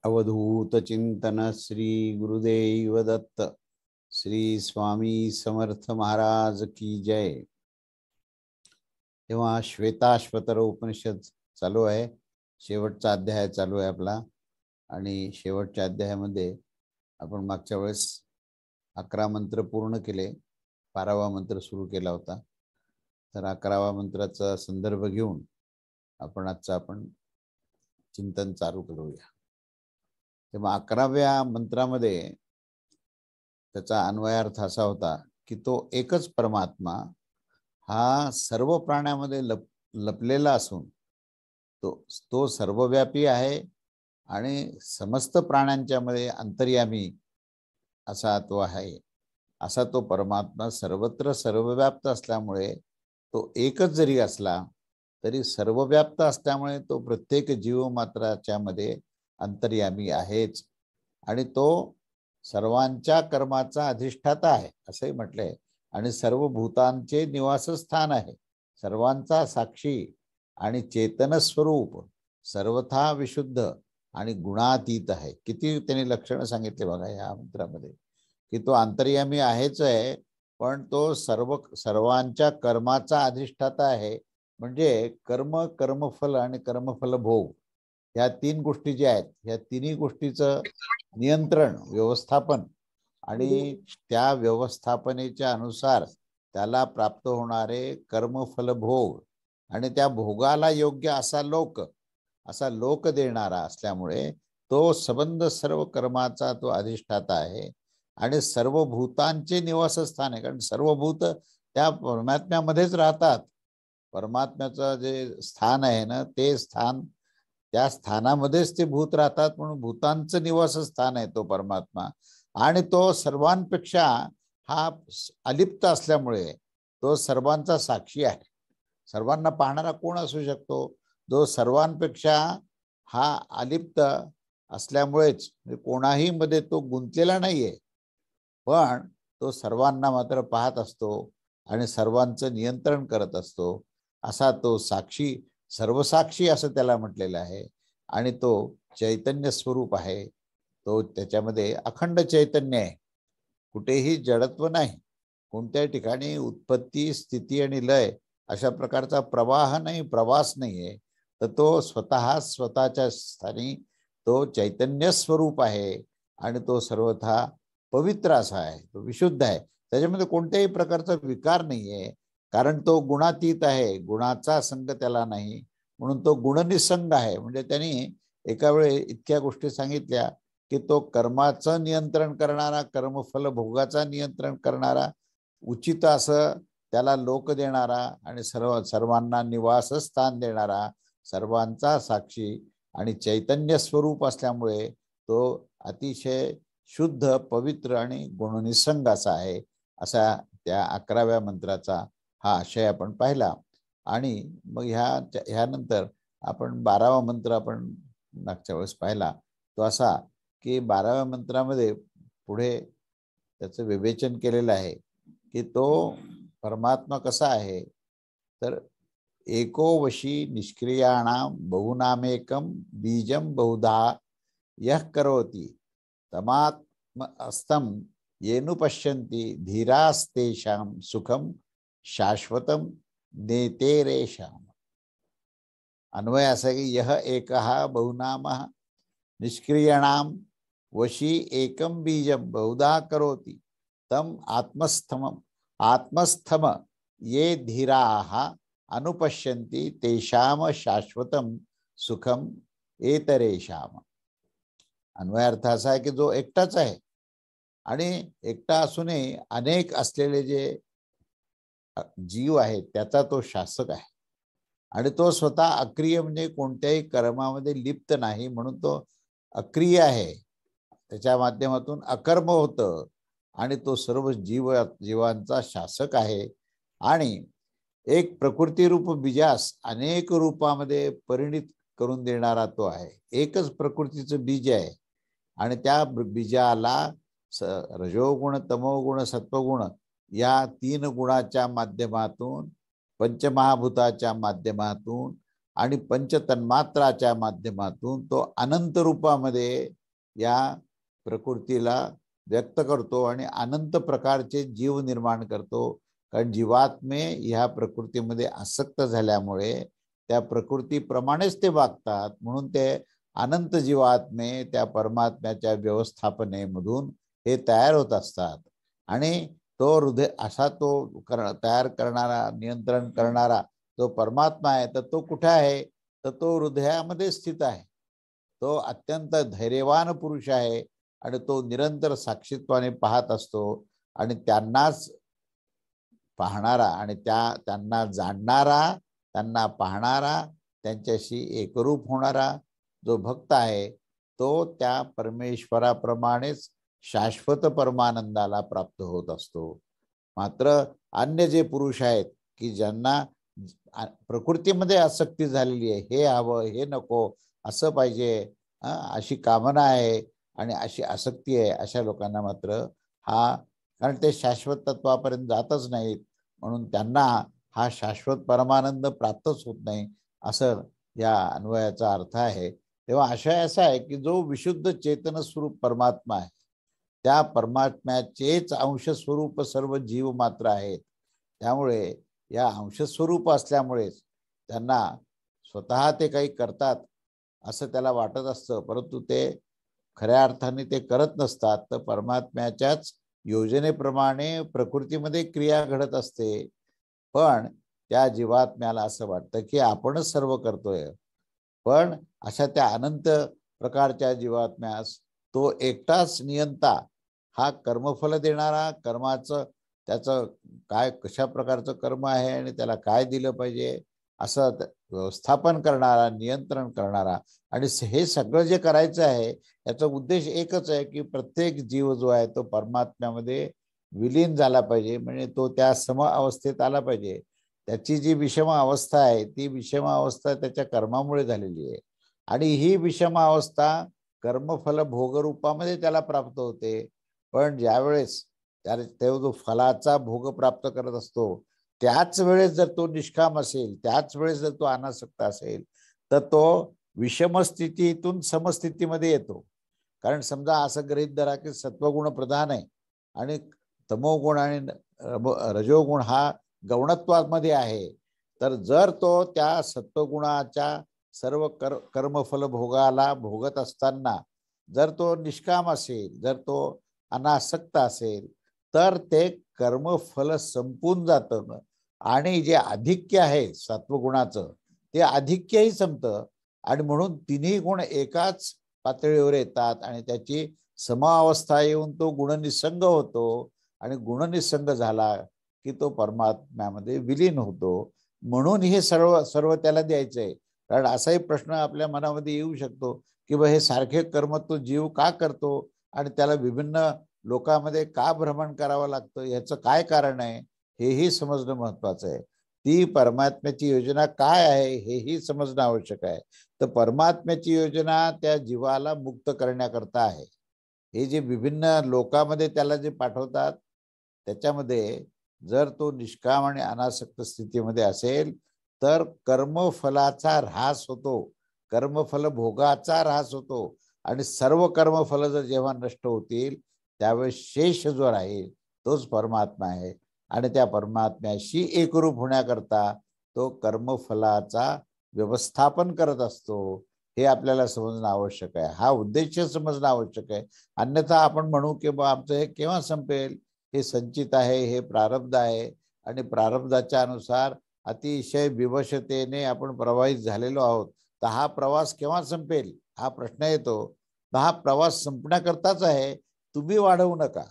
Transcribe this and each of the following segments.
अवधूत चिंतन श्री गुरुदेव दत्त। श्री स्वामी समर्थ महाराज की जय। तेव्हा श्वेताश्वतर उपनिषद चालू आहे, शेवटचा अध्याय चालू आहे आपला। आणि शेवटच्या अध्यायामध्ये आपण मागच्या वेळेस 11 मंत्र पूर्ण केले, 12वा मंत्र सुरू केला होता। तर 11वा मंत्राचा संदर्भ घेऊन आपण आजचं चिंतन चालू करूया। तेव्हा 11व्या मंत्रामध्ये त्याचा अन्वयार्थ असा होता की तो एकच परमात्मा हा सर्व प्राण्यामध्ये लपलेला असून तो तो सर्वव्यापी आहे आणि समस्त प्राण्यांच्या मध्ये अंतर्यामी असा तो आहे। असा तो परमात्मा सर्वत्र सर्वव्याप्त असल्यामुळे तो एकच जरी असला तरी सर्वव्याप्त असल्यामुळे तो प्रत्येक जीवमात्राच्या मध्ये अंतर्यामी आहेच। आणि तो सर्वांच्या कर्माचा अधिष्ठाता आहे असंही म्हटलंय। आणि सर्व भूतांचे निवासस्थान आहे, सर्वांचा साक्षी आणि चेतन स्वरूप, सर्वथा विशुद्ध आणि गुणातीत आहे। किती त्यांनी लक्षणं सांगितले बघा या मंत्रामध्ये, की तो अंतर्यामी आहेच आहे, पण तो सर्वांच्या कर्माचा अधिष्ठाता आहे। म्हणजे कर्म, कर्मफल आणि कर्मफल भोग या 3 गोष्टी ज्या आहेत, या तिन्ही गोष्टीचं नियंत्रण, व्यवस्थापन आणि त्या व्यवस्थापनेच्या अनुसार त्याला प्राप्त होणारे कर्मफल भोग आणि त्या भोगाला योग्य असा लोक देणारा असल्यामुळे तो संबंध सर्व कर्माचा तो अधिष्ठाता आहे आणि सर्व भूतांचे निवासस्थान आहे। कारण सर्व भूत त्या परमात्म्यामध्येच राहतात। परमात्म्याचं जे स्थान आहे ना, ते स्थान, त्या स्थानामध्येच ते भूत राहतात, म्हणून भूतांचं निवासस्थान आहे तो परमात्मा। आणि तो सर्वांपेक्षा हा अलिप्त असल्यामुळे तो सर्वांचा साक्षी आहे। सर्वांना पाहणारा कोण असू शकतो? जो सर्वांपेक्षा हा अलिप्त असल्यामुळेच, कोणाही मध्ये तो गुंतलेला नाहीये, पण तो सर्वांना मात्र पाहत असतो आणि सर्वांचं नियंत्रण करत असतो। असा तो साक्षी, सर्वसाक्षी असं त्याला म्हटलेलं आहे। आणि तो चैतन्य स्वरूप आहे, तो त्याच्यामध्ये अखंड चैतन्य आहे, कुठेही जडत्व नाही, कोणत्याही ठिकाणी उत्पत्ती, स्थिती आणि लय अशा प्रकारचा प्रवाह नाही, प्रवास नाहीये। तर तो स्वतःच्या स्थानी तो चैतन्य स्वरूप आहे आणि तो सर्वथा पवित्र असा आहे, तो विशुद्ध आहे, त्याच्यामध्ये कोणत्याही प्रकारचा विकार नाहीये। कारण तो गुणातीत आहे, गुणाचा संग त्याला नाही, म्हणून तो गुणनिसंग आहे। म्हणजे त्यांनी एका वेळी इतक्या गोष्टी सांगितल्या की तो कर्माचं नियंत्रण करणारा, कर्मफल भोगाचा नियंत्रण करणारा, उचित असं त्याला लोक देणारा आणि सर्वांना निवासस्थान देणारा, सर्वांचा साक्षी आणि चैतन्य स्वरूप असल्यामुळे तो अतिशय शुद्ध, पवित्र आणि गुणनिसंग असा आहे। असा त्या 11व्या मंत्राचा हा आशय आपण पाहिला। आणि मग ह्यानंतर आपण 12वा मंत्र आपण मागच्या वेळेस पाहिला, तो असा की 12व्या मंत्रामध्ये पुढे त्याचं विवेचन केलेलं आहे की तो परमात्मा कसा आहे। तर एको वशी निष्क्रियाणाम बहुनामेकम बीजम बहुधा यह करोति तमात्म अस्तम येनु पश्यन्ति धीरास्तेषां सुखम शाश्वतम नेतेरेषाम। अन्वय असा की यह एकः बहुनामः निष्क्रियाणाम वशी एकम बीजम बहुधा करोति तम आत्मस्थम ये धीराः अनुपश्यन्ति तेषाम शाश्वतम सुखम एतरेषाम। अन्वयार्थ असा आहे की जो एकटाच आहे आणि एकटा असूनही अनेक असलेले जे जीव आहेत त्याचा तो शासक आहे। आणि तो स्वतः अक्रिय, म्हणजे कोणत्याही कर्मामध्ये लिप्त नाही, म्हणून तो अक्रिय आहे। त्याच्या माध्यमातून अकर्म होतं आणि तो सर्व जीवांचा शासक आहे। आणि एक प्रकृती रूप बीजास अनेक रूपामध्ये परिणित करून देणारा तो आहे। एकच प्रकृतीचं बीज आहे आणि त्या बीजाला रजोगुण, तमोगुण, सत्वगुण या 3 गुणाच्या माध्यमातून, पंचमहाभूताच्या माध्यमातून आणि पंचतन्मात्राच्या माध्यमातून तो अनंत रूपामध्ये या प्रकृतीला व्यक्त करतो आणि अनंत प्रकारचे जीव निर्माण करतो. कारण जीवात्मे ह्या प्रकृतीमध्ये आसक्त झाल्यामुळे त्या प्रकृतीप्रमाणेच ते वागतात, म्हणून ते अनंत जीवात्मे त्या परमात्म्याच्या व्यवस्थापनेमधून हे तयार होत असतात. आणि तो हृदय असा तो तयार करणारा, नियंत्रण करणारा जो परमात्मा आहे, तर तो कुठे आहे? तर तो हृदयामध्ये स्थित आहे. तो अत्यंत धैर्यवान पुरुष आहे आणि तो निरंतर साक्षीत्वाने पाहत असतो आणि त्यांनाच पाहणारा आणि त्यांना जाणणारा, त्यांना पाहणारा, त्यांच्याशी एकरूप होणारा जो भक्त आहे तो त्या परमेश्वराप्रमाणेच शाश्वत परमानंदाला प्राप्त होत असतो. मात्र अन्य जे पुरुष आहेत की ज्यांना प्रकृतीमध्ये आसक्ती झालेली आहे, हे हवं, हे नको, असं पाहिजे, अशी कामना आहे आणि अशी आसक्ती आहे, अशा लोकांना मात्र हा, कारण ते शाश्वत तत्वापर्यंत जातच नाहीत, म्हणून त्यांना हा शाश्वत परमानंद प्राप्तच होत नाही, असं या अन्वयाचा अर्थ आहे. तेव्हा आशय असा आहे की जो विशुद्ध चेतन स्वरूप परमात्मा आहे, त्या परमात्म्याचेच अंश स्वरूप सर्व जीव मात्र आहेत. त्यामुळे या अंश स्वरूप असल्यामुळेच त्यांना स्वतः ते काही करतात असं त्याला वाटत असतं, परंतु ते खऱ्या अर्थाने ते करत नसतात. तर परमात्म्याच्याच योजनेप्रमाणे प्रकृतीमध्ये क्रिया घडत असते, पण त्या जीवात्म्याला असं वाटतं की आपणच सर्व करतोय. पण अशा त्या अनंत प्रकारच्या जीवात्म्यास तो एकटाच नियंता, हा कर्मफल देणारा, कर्माचं त्याचं काय कशा प्रकारचं कर्म आहे आणि त्याला काय दिलं पाहिजे असं व्यवस्थापन करणारा, नियंत्रण करणारा, आणि हे सगळं जे करायचं आहे याचा उद्देश एकच आहे की प्रत्येक जीव जो आहे तो परमात्म्यामध्ये विलीन झाला पाहिजे, म्हणजे तो त्या सम अवस्थेत आला पाहिजे. त्याची जी विषम अवस्था आहे ती विषम अवस्था त्याच्या कर्मामुळे झालेली आहे आणि ही विषम अवस्था कर्मफल भोगरूपामध्ये त्याला प्राप्त होते. पण ज्यावेळेस तेव्हा जो फलाचा भोग प्राप्त करत असतो त्याच वेळेस जर तो निष्काम असेल, त्याच वेळेस जर तो अनासक्त असेल, तर तो विषम स्थितीतून समस्थितीमध्ये येतो. कारण समजा असं गृहीत धरा की सत्वगुण प्रधान आहे आणि तमोगुण आणि रजोगुण हा गौणत्वामध्ये आहे, तर जर तो त्या सत्वगुणाच्या सर्व कर्मफल भोगाला भोगत असताना जर तो निष्काम असेल, जर तो अनासक्त असेल, तर ते कर्मफल संपून जातं आणि जे आधिक्य आहे सत्वगुणाचं ते आधिक्यही संपतं आणि म्हणून तिन्ही गुण एकाच पातळीवर येतात आणि त्याची समावस्था येऊन तो गुणनिसंग होतो आणि गुणनिसंग झाला की तो परमात्म्यामध्ये विलीन होतो. म्हणून हे सर्व सर्व त्याला द्यायचंय. कारण असाही प्रश्न आपल्या मनामध्ये येऊ शकतो की हे सारखे कर्म तो जीव का करतो आणि त्याला विभिन्न लोकांमध्ये का भ्रमण करावं लागतं, याचं काय कारण आहे हेही समजणं महत्वाचं आहे. ती परमात्म्याची योजना काय आहे हेही समजणं आवश्यक आहे. तर परमात्म्याची योजना त्या जीवाला मुक्त करण्याकरता आहे. हे जे विभिन्न लोकांमध्ये त्याला जे पाठवतात त्याच्यामध्ये जर तो निष्काम आणि अनासक्त स्थितीमध्ये असेल तर कर्मफलाचा ऱ्हास होतो, कर्मफल भोगाचा ऱ्हास होतो आणि सर्व कर्मफल जर जेव्हा नष्ट होतील त्यावेळेस शेष जो राहील तोच परमात्मा आहे आणि त्या परमात्म्याशी एकरूप होण्याकरता तो कर्मफलाचा व्यवस्थापन करत असतो. हे आपल्याला समजणं आवश्यक आहे, हा उद्देश समजणं आवश्यक आहे. अन्यथा आपण म्हणू की बा आमचं हे केव्हा संपेल, हे संचित आहे, हे प्रारब्ध आहे आणि प्रारब्धाच्या अनुसार अतिशय विवशतेने आपण प्रवाहित झालेलो आहोत, तर हा प्रवास केव्हा संपेल हा प्रश्न येतो. तर हा प्रवास संपण्याकरताच आहे, तुम्ही वाढवू नका.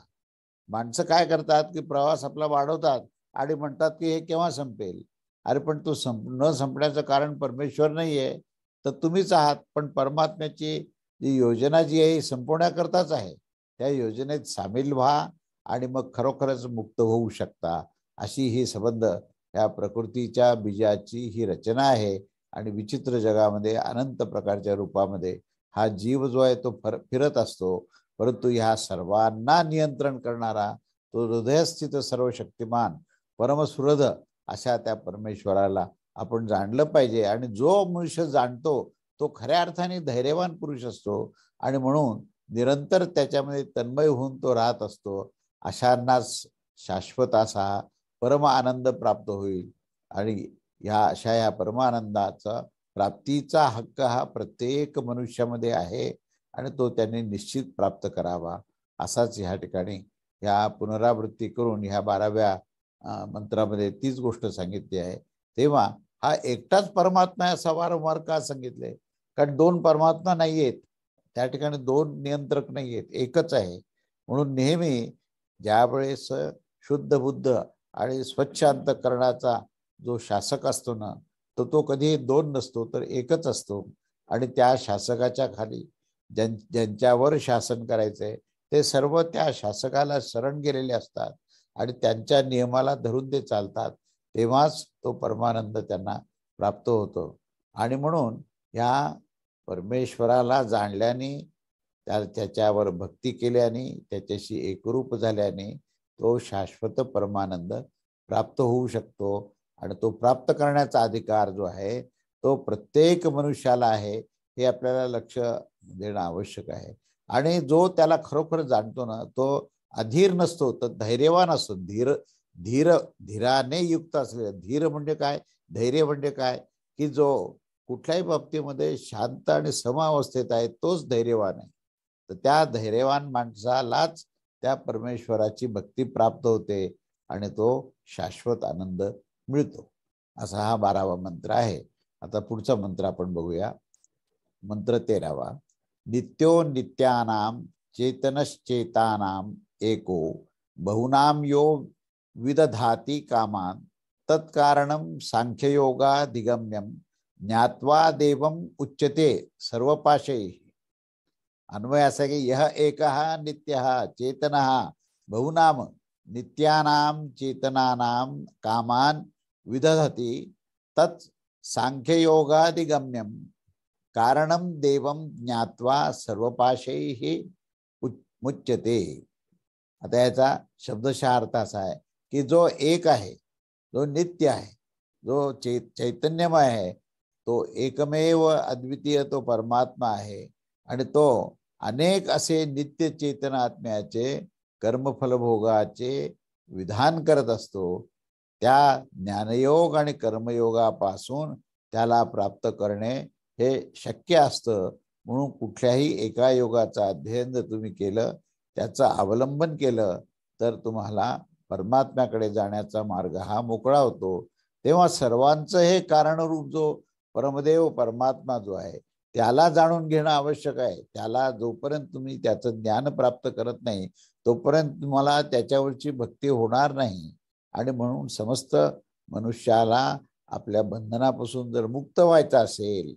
माणसं काय करतात की प्रवास आपला वाढवतात आणि म्हणतात की हे केव्हा संपेल. अरे पण तो न संपण्याचं कारण परमेश्वर नाही आहे, तर तुम्हीच आहात. पण परमात्म्याची जी योजना जी आहे संपवण्याकरताच आहे. त्या योजनेत सामील व्हा आणि मग खरोखरच मुक्त होऊ शकता. अशी ही संबंध या प्रकृतीच्या बीजाची ही रचना आहे आणि विचित्र जगामध्ये अनंत प्रकारच्या रूपामध्ये हा जीव जो आहे तो फिरत असतो. परंतु ह्या सर्वांना नियंत्रण करणारा तो हृदयस्थित सर्वशक्तिमान परमसुहृद अशा त्या परमेश्वराला आपण जाणलं पाहिजे. आणि जो मनुष्य जाणतो तो खऱ्या अर्थाने धैर्यवान पुरुष असतो आणि म्हणून निरंतर त्याच्यामध्ये तन्मय होऊन तो राहत असतो. अशांनाच शाश्वत असा परम आनंद प्राप्त होईल. आणि या परमानंदाचा प्राप्तीचा हक्क हा प्रत्येक मनुष्यामध्ये आहे आणि तो त्यांनी निश्चित प्राप्त करावा. असाच ह्या ठिकाणी ह्या पुनरावृत्ती करून ह्या 12व्या मंत्रामध्ये तीच गोष्ट सांगितली आहे. तेव्हा हा एकटाच परमात्मा आहे असं वारंवार का सांगितलंय? कारण दोन परमात्मा नाही आहेत त्या ठिकाणी, दोन नियंत्रक नाही आहेत, एकच आहे. म्हणून नेहमी ज्यावेळेस शुद्ध बुद्ध आणि स्वच्छ अंतःकरणाचा जो शासक असतो ना, तो कधी दोन नसतो तर एकच असतो. आणि त्या शासकाच्या खाली ज्यांच्यावर शासन करायचंय ते सर्व त्या शासकाला शरण गेलेले असतात आणि त्यांच्या नियमाला धरून ते चालतात. तेव्हाच तो परमानंद त्यांना प्राप्त होतो. आणि म्हणून या परमेश्वराला जाणल्याने, त्याच्यावर भक्ती केल्याने, त्याच्याशी एकरूप झाल्याने तो शाश्वत परमानंद प्राप्त होऊ शकतो. आणि तो प्राप्त करण्याचा अधिकार जो आहे तो प्रत्येक मनुष्याला आहे, हे आपल्याला लक्ष देणं आवश्यक आहे. आणि जो त्याला खरोखर जाणतो ना, तो अधीर नसतो तर धैर्यवान असतो. धीराने युक्त असलेला. धीर म्हणजे काय? धैर्य म्हणजे काय? की जो कुठल्याही बाबतीमध्ये शांत आणि समावस्थेत आहे तोच धैर्यवान आहे. तर त्या धैर्यवान माणसालाच त्या परमेश्वराची भक्ती प्राप्त होते आणि तो शाश्वत आनंद मिळतो. असा हा 12वा मंत्र आहे. आता पुढचा मंत्र आपण बघूया. मंत्र 13वा. नित्यो नित्यानां चेतनश्चेतानां एको बहुनाम यो विदधाति कामान तत्कारणं सांख्ययोगाधिगम्यं ज्ञात्वा देवम उच्यते सर्वपाशैः. अन्वय असा की यह एकः नित्यः चेतनः बहुनाम नित्यानां चेतनानां कामान विदधति तत् सांख्ययोगाधिगम्यं कारणं देवं ज्ञात्वा सर्वपाशैः मुच्यते. आता याचा शब्दशः अर्थ असा आहे की जो एक आहे, जो नित्य आहे, जो चैतन्यमय आहे, तो एकमेव अद्वितीय तो परमात्मा आहे. आणि तो अनेक असे नित्य चेतन आत्म्याचे कर्मफल भोगाचे विधान करत असतो. त्या ज्ञानयोग आणि कर्मयोगापासून त्याला प्राप्त करणे हे शक्य असतं. म्हणून कुठल्याही एका योगाचा अध्ययन जर तुम्ही केलं, त्याचं अवलंबन केलं तर तुम्हाला परमात्म्याकडे जाण्याचा मार्ग हा मोकळा होतो. तेव्हा सर्वांचं हे कारणरूप जो परमदेव परमात्मा जो आहे त्याला जाणून घेणं आवश्यक आहे. त्याला जोपर्यंत तुम्ही त्याचं ज्ञान प्राप्त करत नाही तोपर्यंत तुम्हाला त्याच्यावरची भक्ती होणार नाही. आणि म्हणून समस्त मनुष्याला आपल्या बंधनापासून जर मुक्त व्हायचं असेल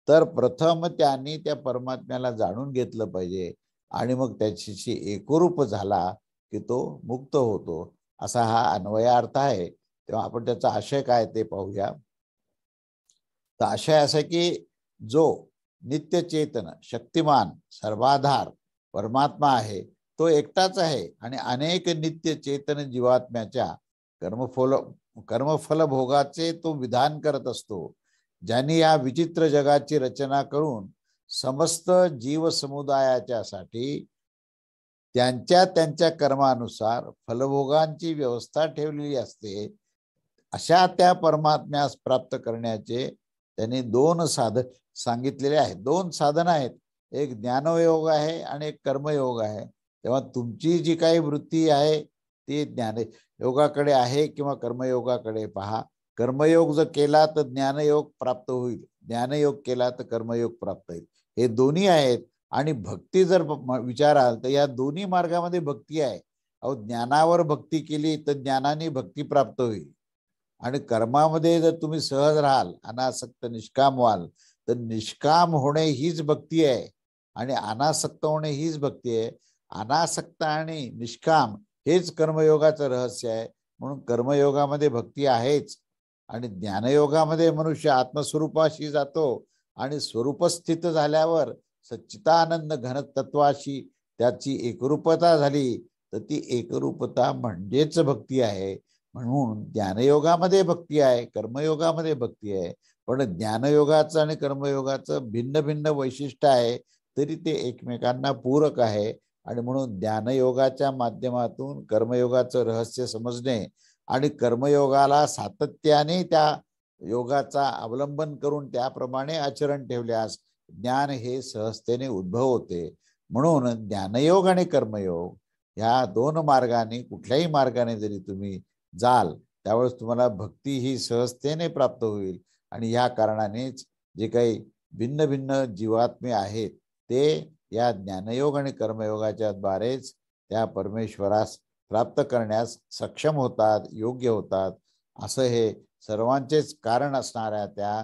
तर प्रथम त्यांनी त्या परमात्म्याला जाणून घेतलं पाहिजे आणि मग त्याच्याशी एकरूप झाला की तो मुक्त होतो. असा हा अन्वयार्थ आहे. तेव्हा आपण त्याचा आशय काय ते पाहूया. तर आशय असा की जो नित्य चेतन शक्तिमान सर्वाधार परमात्मा आहे तो एकटाच आहे आणि अनेक नित्य चेतन जीवात्म्याच्या कर्मफल भोगाचे तो विधान करत असतो. ज्यांनी या विचित्र जगाची रचना करून समस्त जीव समुदायाच्या साठी त्यांच्या त्यांच्या कर्मानुसार फलभोगांची व्यवस्था ठेवलेली असते. अशा त्या परमात्म्यास प्राप्त करण्याचे त्यांनी दोन साधन सांगितलेले आहेत. दोन साधन आहेत, एक ज्ञानयोग आहे आणि एक कर्मयोग आहे. तेव्हा तुमची जी काही वृत्ती आहे ती ज्ञानयोगाकडे आहे किंवा कर्मयोगाकडे पहा. कर्मयोग जर केला तर ज्ञानयोग प्राप्त होईल, ज्ञानयोग केला तर कर्मयोग प्राप्त होईल. हे दोन्ही आहेत. आणि भक्ती जर विचाराल तर या दोन्ही मार्गामध्ये भक्ती आहे. अहो, ज्ञानावर भक्ती केली तर ज्ञानाने भक्ती प्राप्त होईल आणि कर्मामध्ये जर तुम्ही सहज राहाल, अनासक्त निष्काम व्हाल तर निष्काम होणे हीच भक्ती आहे आणि अनासक्त होणे हीच भक्ती आहे. अनासक्त आणि निष्काम हेच कर्मयोगाचं रहस्य आहे. म्हणून कर्मयोगामध्ये भक्ती आहेच आणि ज्ञानयोगामध्ये मनुष्य आत्मस्वरूपाशी जातो आणि स्वरूपस्थित झाल्यावर सच्चिदानंद घन तत्वाशी त्याची एकरूपता झाली तर ती एकरूपता म्हणजेच भक्ती आहे. म्हणून ज्ञानयोगामध्ये भक्ती आहे, कर्मयोगामध्ये भक्ती आहे, पण ज्ञानयोगाचं आणि कर्मयोगाचं भिन्न भिन्न वैशिष्ट्य आहे, तरी ते एकमेकांना पूरक आहे. आणि म्हणून ज्ञानयोगाच्या माध्यमातून कर्मयोगाचं रहस्य समजणे आणि कर्मयोगाला सातत्याने त्या योगाचा अवलंबन करून त्याप्रमाणे आचरण ठेवल्यास ज्ञान हे सहजतेने उद्भव होते. म्हणून ज्ञानयोग आणि कर्मयोग ह्या दोन मार्गाने, कुठल्याही मार्गाने जरी तुम्ही जाल त्यावेळेस तुम्हाला भक्ती ही सहजतेने प्राप्त होईल. आणि या कारणानेच जे काही भिन्न भिन्न जीवात्मे आहेत ते या ज्ञानयोग आणि कर्मयोगाच्या द्वारेच त्या परमेश्वरास प्राप्त करण्यास सक्षम होतात, योग्य होतात. असं हे सर्वांचेच कारण असणाऱ्या त्या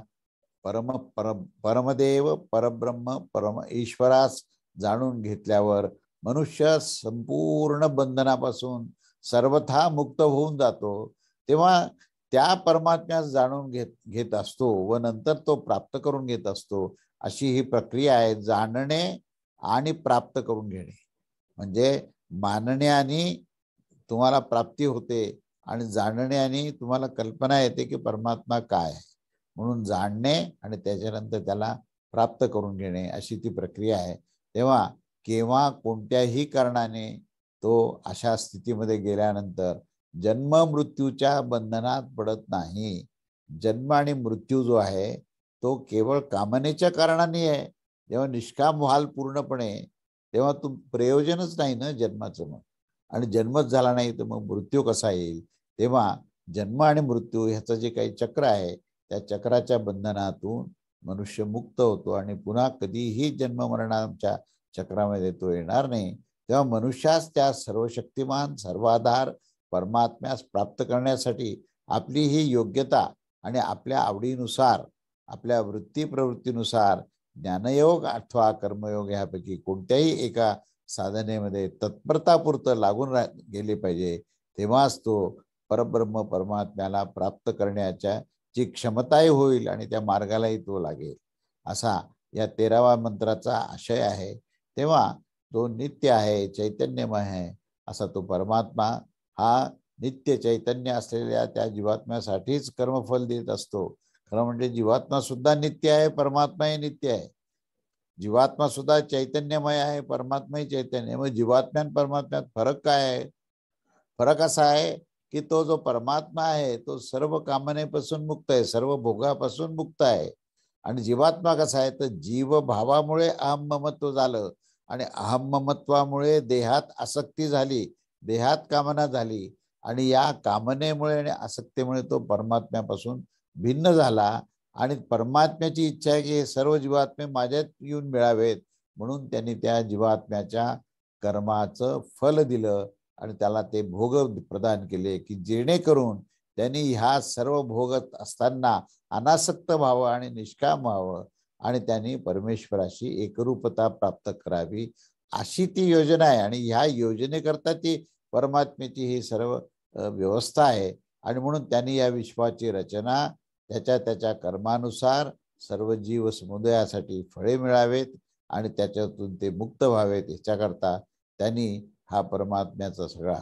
परमदेव परब्रह्म परम ईश्वरास जाणून घेतल्यावर मनुष्य संपूर्ण बंधनापासून सर्वथा मुक्त होऊन जातो. तेव्हा त्या परमात्म्यास जाणून घेत असतो व नंतर तो प्राप्त करून घेत असतो. अशी ही प्रक्रिया आहे, जाणणे आणि प्राप्त करून घेणे. म्हणजे मानण्याने तुम्हाला प्राप्ती होते आणि जाणण्याने तुम्हाला कल्पना येते की परमात्मा काय आहे. म्हणून जाणणे आणि त्याच्यानंतर त्याला प्राप्त करून घेणे अशी ती प्रक्रिया आहे. तेव्हा केव्हा कोणत्याही कारणाने तो अशा स्थितीमध्ये गेल्यानंतर जन्म मृत्यूच्या बंधनात पडत नाही. जन्म आणि मृत्यू जो आहे तो केवळ कामनेच्या कारणाने आहे. जेव्हा निष्काम व्हाल पूर्णपणे तेव्हा प्रयोजनच नाही ना जन्माचं. मग आणि जन्मच झाला नाही तर मग मृत्यू कसा येईल. तेव्हा जन्म आणि मृत्यू ह्याचं जे काही चक्र आहे त्या चक्राच्या बंधनातून मनुष्य मुक्त होतो आणि पुन्हा कधीही जन्म मरणाच्या चक्रामध्ये तो येणार नाही. तेव्हा मनुष्यास त्या सर्वशक्तिमान सर्वाधार परमात्म्यास प्राप्त करण्यासाठी आपली ही योग्यता आणि आपल्या आवडीनुसार आपल्या वृत्ती प्रवृत्तीनुसार ज्ञानयोग अथवा कर्मयोग ह्यापैकी कोणत्याही एका साधनेमध्ये तत्परतापुरतं लागून गेले पाहिजे. तेव्हाच तो परब्रह्म परमात्म्याला प्राप्त करण्याच्या जी क्षमताही होईल आणि त्या मार्गालाही तो लागेल. असा या 13व्या मंत्राचा आशय आहे. तेव्हा तो नित्य आहे, चैतन्यमय आहे असा तो परमात्मा हा नित्य चैतन्य असलेल्या त्या जीवात्म्यासाठीच कर्मफल देत असतो. खरं म्हणजे जीवात्मा सुद्धा नित्य आहे, परमात्माही नित्य आहे. जीवात्मा सुद्धा चैतन्यमय आहे, परमात्माही चैतन्य. मग जीवात्म्या परमात्म्यात फरक काय आहे? फरक असा आहे की तो जो परमात्मा आहे तो सर्व कामनेपासून मुक्त आहे, सर्व भोगापासून मुक्त आहे. आणि जीवात्मा कसा आहे तर जीव भावामुळे अहम ममत्व झालं आणि अहम ममत्वामुळे देहात आसक्ती झाली, देहात कामना झाली आणि या कामनेमुळे आणि आसक्तीमुळे तो परमात्म्यापासून भिन्न झाला. आणि परमात्म्याची इच्छा आहे की हे सर्व जीवात्मे माझ्यात येऊन मिळावेत, म्हणून त्यांनी त्या जीवात्म्याच्या कर्माचं फल दिलं आणि त्याला ते भोग प्रदान केले की जेणेकरून त्यांनी ह्या सर्व भोगत असताना अनासक्त व्हावं आणि निष्काम व्हावं आणि त्यांनी परमेश्वराशी एकरूपता प्राप्त करावी, अशी ती योजना आहे. आणि ह्या योजनेकरता ती परमात्म्याची ही सर्व व्यवस्था आहे. आणि म्हणून त्यांनी या विश्वाची रचना त्याच्या त्याच्या कर्मानुसार सर्व जीव समुदायासाठी फळे मिळावेत आणि त्याच्यातून ते मुक्त व्हावेत याच्याकरता त्यांनी हा परमात्म्याचा सगळा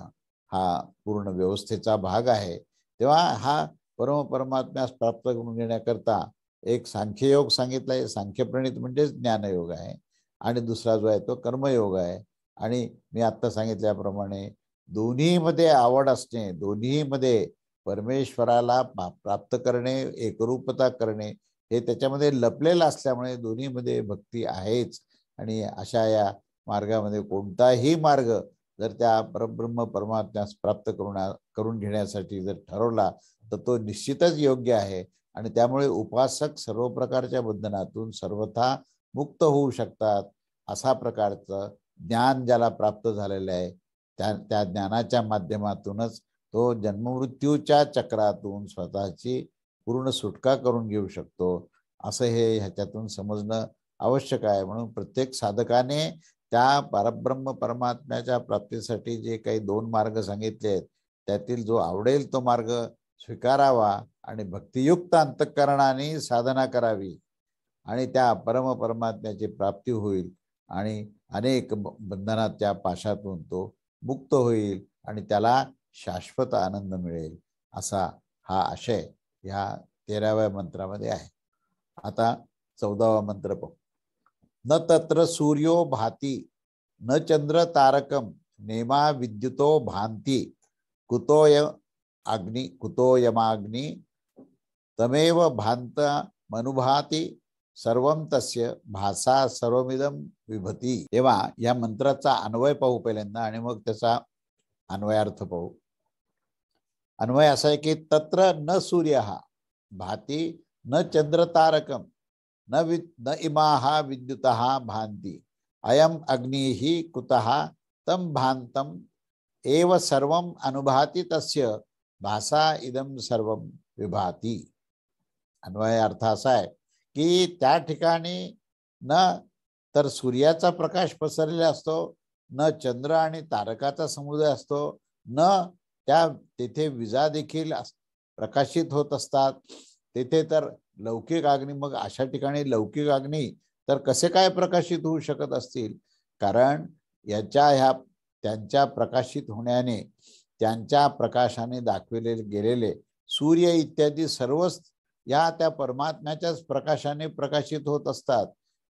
हा पूर्ण व्यवस्थेचा भाग आहे. तेव्हा हा परमात्म्यास प्राप्त करून घेण्याकरता एक सांख्ययोग सांगितलाय. सांख्यप्रणित म्हणजेच ज्ञानयोग आहे आणि दुसरा जो आहे तो कर्मयोग आहे. आणि मी आता सांगितल्याप्रमाणे दोन्हीमध्ये आवड असणे, दोन्हीमध्ये परमेश्वराला प्राप्त करणे, एकरूपता करणे हे त्याच्यामध्ये लपलेलं असल्यामुळे दोन्हीमध्ये भक्ती आहेच. आणि अशा या मार्गामध्ये कोणताही मार्ग जर त्या परब्रह्म परमात्म्यास प्राप्त करून घेण्यासाठी जर ठरवला तर तो निश्चितच योग्य आहे. आणि त्यामुळे उपासक सर्व प्रकारच्या बंधनातून सर्वथा मुक्त होऊ शकतात. असा प्रकारचं ज्ञान ज्याला प्राप्त झालेलं आहे त्या ज्ञानाच्या माध्यमातूनच तो जन्ममृत्यूच्या चक्रातून स्वतःची पूर्ण सुटका करून घेऊ शकतो. असं हे ह्याच्यातून समजणं आवश्यक आहे. म्हणून प्रत्येक साधकाने त्या परब्रह्म परमात्म्याच्या प्राप्तीसाठी जे काही 2 मार्ग सांगितले आहेत त्यातील जो आवडेल तो मार्ग स्वीकारावा आणि भक्तियुक्त अंतःकरणाने साधना करावी आणि त्या परमात्म्याची प्राप्ती होईल आणि अनेक बंधनाच्या पाशातून तो मुक्त होईल आणि त्याला शाश्वत आनंद मिळेल. असा हा आशय ह्या 13व्या मंत्रामध्ये आहे. आता 14वा मंत्र पाहू. न तत्र सूर्यो भाती न चंद्र तारकम नेमा विद्युतो भांती कुतो यमाग्नि तमेव भांत मनुभाती सर्वम तस्य भासा सर्वमिदम विभती. तेव्हा या मंत्राचा अन्वय पाहू पहिल्यांदा आणि मग त्याचा अन्वयार्थ पाहू. अन्वय असा आहे की तत्र न सूर्य भाती न चंद्र तारकम न इमाहा विद्युतः भांती अयम अग्नि कुतः तम भांतम एव सर्वम अनुभाती तस्य भासा इदम सर्वम विभाती. अन्वय अर्थ असा आहे की त्या ठिकाणी न तर सूर्याचा प्रकाश पसरलेला असतो, न चंद्र आणि तारकाचा समुदाय असतो, न तेथे विजा देखील प्रकाशित होत असतात. तेथे तर लौकिक अग्नी, मग अशा ठिकाणी लौकिक अग्नी तर कसे काय प्रकाशित होऊ शकत असतील? कारण त्यांच्या प्रकाशित होण्याने, त्यांच्या प्रकाशाने दाखविले गेलेले सूर्य इत्यादी सर्वच त्या परमात्म्याच्याच प्रकाशाने प्रकाशित होत असतात.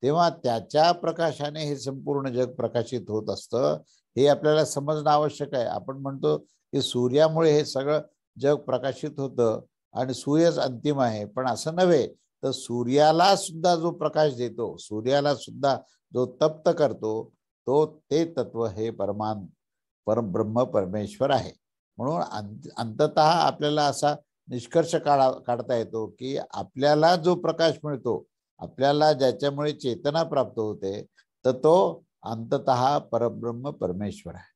तेव्हा त्याच्या प्रकाशाने हे संपूर्ण जग प्रकाशित होत असतं, हे आपल्याला समजणं आवश्यक आहे. आपण म्हणतो की सूर्यामुळे हे सगळं जग प्रकाशित होतं आणि सूर्यच अंतिम आहे, पण असं नव्हे. तर सूर्याला सुद्धा जो प्रकाश देतो, सूर्याला सुद्धा जो तप्त करतो, ते तत्व हे परब्रह्म परमेश्वर आहे. म्हणून अंततः आपल्याला असा निष्कर्ष काढता येतो की आपल्याला जो प्रकाश मिळतो, आपल्याला ज्याच्यामुळे चेतना प्राप्त होते, तर तो अंततः परब्रह्म परमेश्वर आहे.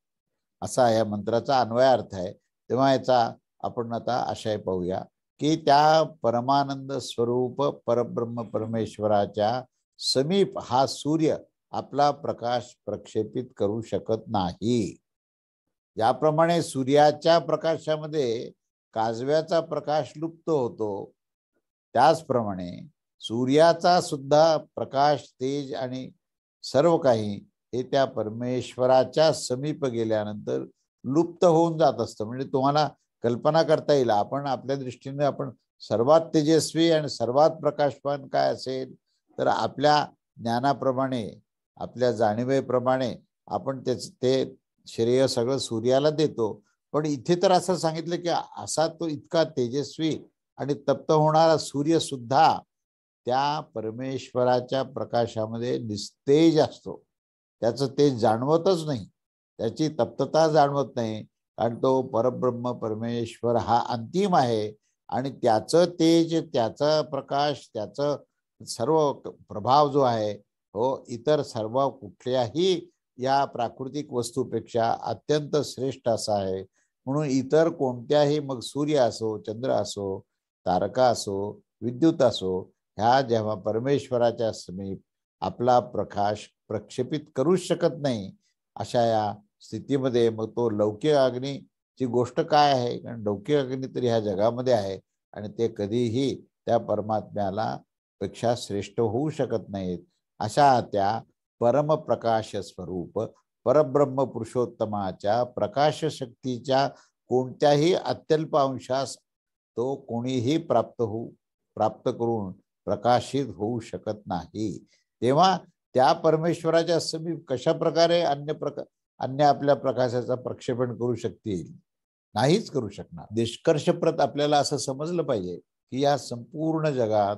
असा या मंत्राचा अन्वय अर्थ आहे. तेव्हा याचा आपण आता आशय पाहूया की त्या परमानंद स्वरूप परब्रह्म परमेश्वराच्या समीप हा सूर्य आपला प्रकाश प्रक्षेपित करू शकत नाही. ज्याप्रमाणे सूर्याच्या प्रकाशामध्ये काजव्याचा प्रकाश लुप्त होतो, त्याचप्रमाणे सूर्याचा सुद्धा प्रकाश, तेज आणि सर्व काही हे त्या परमेश्वराच्या समीप गेल्यानंतर लुप्त होऊन जात असतं. म्हणजे तुम्हाला कल्पना करता येईल, आपण आपल्या दृष्टीने आपण सर्वात तेजस्वी आणि सर्वात प्रकाशवान काय असेल, तर आपल्या ज्ञानाप्रमाणे, आपल्या जाणीवेप्रमाणे आपण ते श्रेय सगळं सूर्याला देतो. पण इथे तर असं सांगितलं की असा तो इतका तेजस्वी आणि तप्त होणारा सूर्य सुद्धा त्या परमेश्वराच्या प्रकाशामध्ये निस्तेज असतो. त्याचं तेज जाणवतच नाही, त्याची तप्तता जाणवत नाही, कारण तो परब्रह्म परमेश्वर हा अंतिम आहे आणि त्याचं तेज, त्याचा प्रकाश, त्याचं सर्व प्रभाव जो आहे, हो, इतर सर्व कुठल्याही या प्राकृतिक वस्तूपेक्षा अत्यंत श्रेष्ठ असा आहे. म्हणून इतर कोणत्याही, मग सूर्य असो, चंद्र असो, तारका असो, विद्युत असो, ह्या जेव्हा परमेश्वराच्या समीप आपला प्रकाश प्रक्षेपित करू शकत नाही, अशा या स्थितीमध्ये मग तो लौकिक अग्नीची गोष्ट काय आहे? कारण लौकिक अग्नी तरी ह्या जगामध्ये आहे आणि ते कधीही त्या परमात्म्याला पेक्षा श्रेष्ठ होऊ शकत नाहीत. अशा त्या परमप्रकाश स्वरूप परब्रह्म पुरुषोत्तमाच्या प्रकाश शक्तीच्या कोणत्याही अत्यल्प अंशास तो कोणीही प्राप्त करून प्रकाशित होऊ शकत नाही. तेव्हा त्या परमेश्वराच्या समीप कशा प्रकारे अन्य आपल्या प्रकाशाचा प्रक्षेपण करू शकतील? नाहीच करू शकणार. निष्कर्षप्रत आपल्याला असं समजलं पाहिजे की या संपूर्ण जगात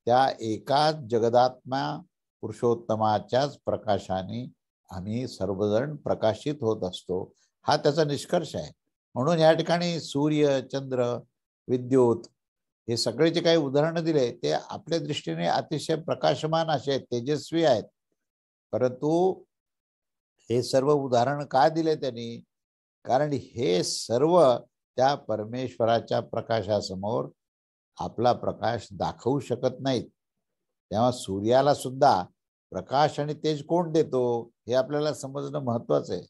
त्या एकाच जगदात्मा पुरुषोत्तमाच्याच प्रकाशाने आम्ही सर्वजण प्रकाशित होत असतो, हा त्याचा निष्कर्ष आहे. म्हणून या ठिकाणी सूर्य, चंद्र, विद्युत हे सगळे जे काही उदाहरणं दिले ते आपल्या दृष्टीने अतिशय प्रकाशमान असे आहेत, तेजस्वी आहेत. परंतु हे सर्व उदाहरण का दिले त्यांनी? कारण हे सर्व त्या परमेश्वराच्या प्रकाशासमोर आपला प्रकाश दाखवू शकत नाहीत. तेव्हा सूर्याला सुद्धा प्रकाश आणि तेज कोण देतो हे आपल्याला समजणं महत्वाचं आहे.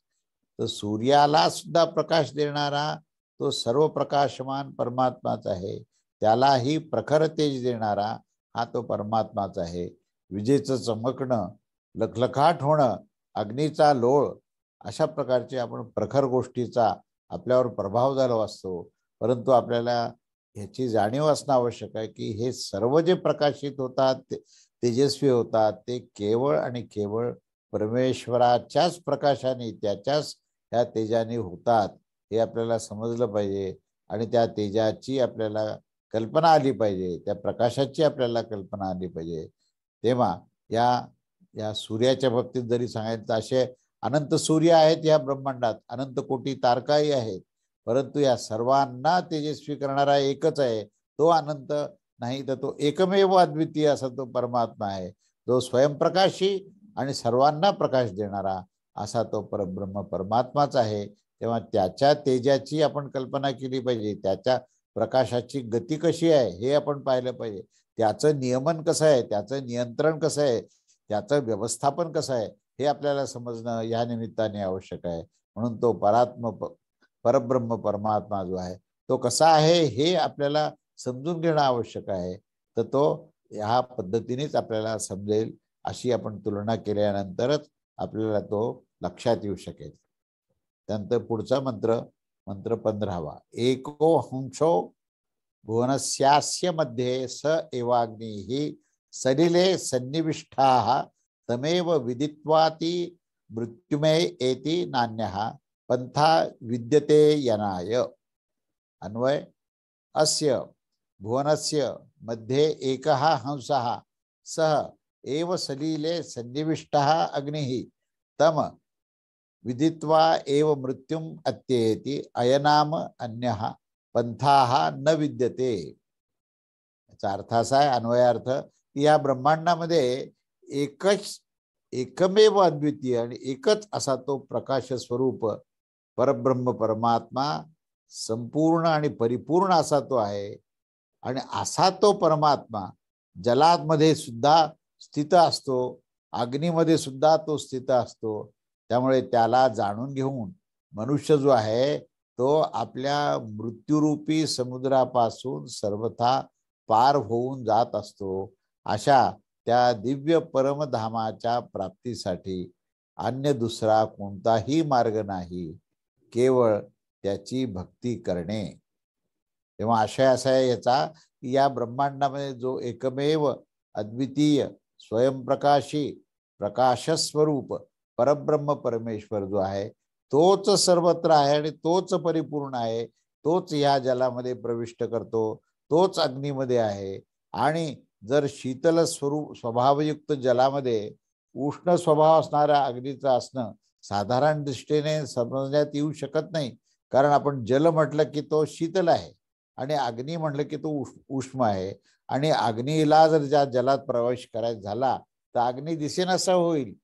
तर सूर्याला सुद्धा प्रकाश देणारा तो सर्व प्रकाशमान परमात्माच आहे. त्यालाही प्रखर तेज देणारा हा तो परमात्माच आहे. विजेचं चमकणं, लखलखाट होणं, अग्नीचा लोळ, अशा प्रकारचे आपण प्रखर गोष्टीचा आपल्यावर प्रभाव झाला असतो. परंतु आपल्याला ह्याची जाणीव असणं आवश्यक आहे की हे सर्व जे प्रकाशित होतात, तेजस्वी होतात, ते केवळ आणि केवळ परमेश्वराच्याच प्रकाशाने, त्याच्याच त्या तेजाने होतात, हे आपल्याला समजलं पाहिजे. आणि त्या तेजाची आपल्याला कल्पना आली पाहिजे, त्या प्रकाशाची आपल्याला कल्पना आली पाहिजे. तेव्हा या या सूर्याच्या बाबतीत जरी सांगायचं, असे अनंत सूर्य आहेत या ब्रह्मांडात, अनंत कोटी तारकाही आहेत, परंतु या सर्वांना तेजस्वी करणारा एकच आहे. तो अनंत नाही, तर तो एकमेव अद्वितीय असा तो परमात्मा आहे, जो स्वयंप्रकाशी आणि सर्वांना प्रकाश देणारा असा तो परब्रह्म परमात्माच आहे. तेव्हा त्याच्या तेजाची आपण कल्पना केली पाहिजे, त्याच्या प्रकाशाची गती कशी आहे हे आपण पाहिलं पाहिजे, त्याचं नियमन कसं आहे, त्याचं नियंत्रण कसं आहे, त्याचं व्यवस्थापन कसं आहे, हे आपल्याला समजणं या निमित्ताने आवश्यक आहे. म्हणून तो परब्रह्म परमात्मा जो आहे तो कसा आहे हे आपल्याला समजून घेणं आवश्यक आहे. तर तो ह्या पद्धतीनेच आपल्याला समजेल, अशी आपण तुलना केल्यानंतरच आपल्याला तो लक्षात येऊ शकेल. त्यानंतर पुढचा मंत्र, मंत्र 15वा. एको हंसो भुवनस्यास्य मध्ये स एवाग्निः सलिले सन्निविष्टाः तमेव विदित्वाति मृत्युमय एति नान्यः पंथा विद्यते यनाय. अन्वय. अस्य भुवनस्य मध्ये एकः हंसः सः एव सलिले सन्निविष्टः अग्निः तम विदित्वा एव मृत्युम अत्येति अयनाम अन्यः पंथाः न विद्यते. याचा अर्थ असा आहे, अन्वयार्थ, की या ब्रह्मांडामध्ये एकमेव अद्वितीय आणि एकच असा तो प्रकाश स्वरूप परब्रह्म परमात्मा संपूर्ण आणि परिपूर्ण असा तो आहे. आणि असा तो परमात्मा जलामध्ये सुद्धा स्थित असतो, अग्नीमध्ये सुद्धा तो स्थित असतो. त्यामुळे त्याला जाणून घेऊन मनुष्य जो आहे तो आपल्या मृत्यूरूपी समुद्रापासून सर्वथा पार होऊन जात असतो. अशा त्या दिव्य परमधामाच्या प्राप्तीसाठी अन्य दुसरा कोणताही मार्ग नाही, केवळ त्याची भक्ती करणे. तेव्हा आशय असा आहे याचा, की या ब्रह्मांडामध्ये जो एकमेव अद्वितीय स्वयंप्रकाशी प्रकाशस्वरूप परब्रह्म परमेश्वर जो आहे तोच सर्वत्र आहे आणि तोच परिपूर्ण आहे. तोच ह्या जलामध्ये प्रविष्ट करतो, तोच अग्नीमध्ये आहे. आणि जर शीतल स्वभावयुक्त जलामध्ये उष्ण स्वभाव असणाऱ्या अग्नीचं असणं साधारण दृष्टीने समजण्यात येऊ शकत नाही, कारण आपण जल म्हटलं की तो शीतल आहे आणि अग्नी म्हटलं की तो उष्ण आहे. आणि अग्नीला जर ज्या जलात प्रवेश करायचा झाला तर अग्नी दिसेनासा होईल.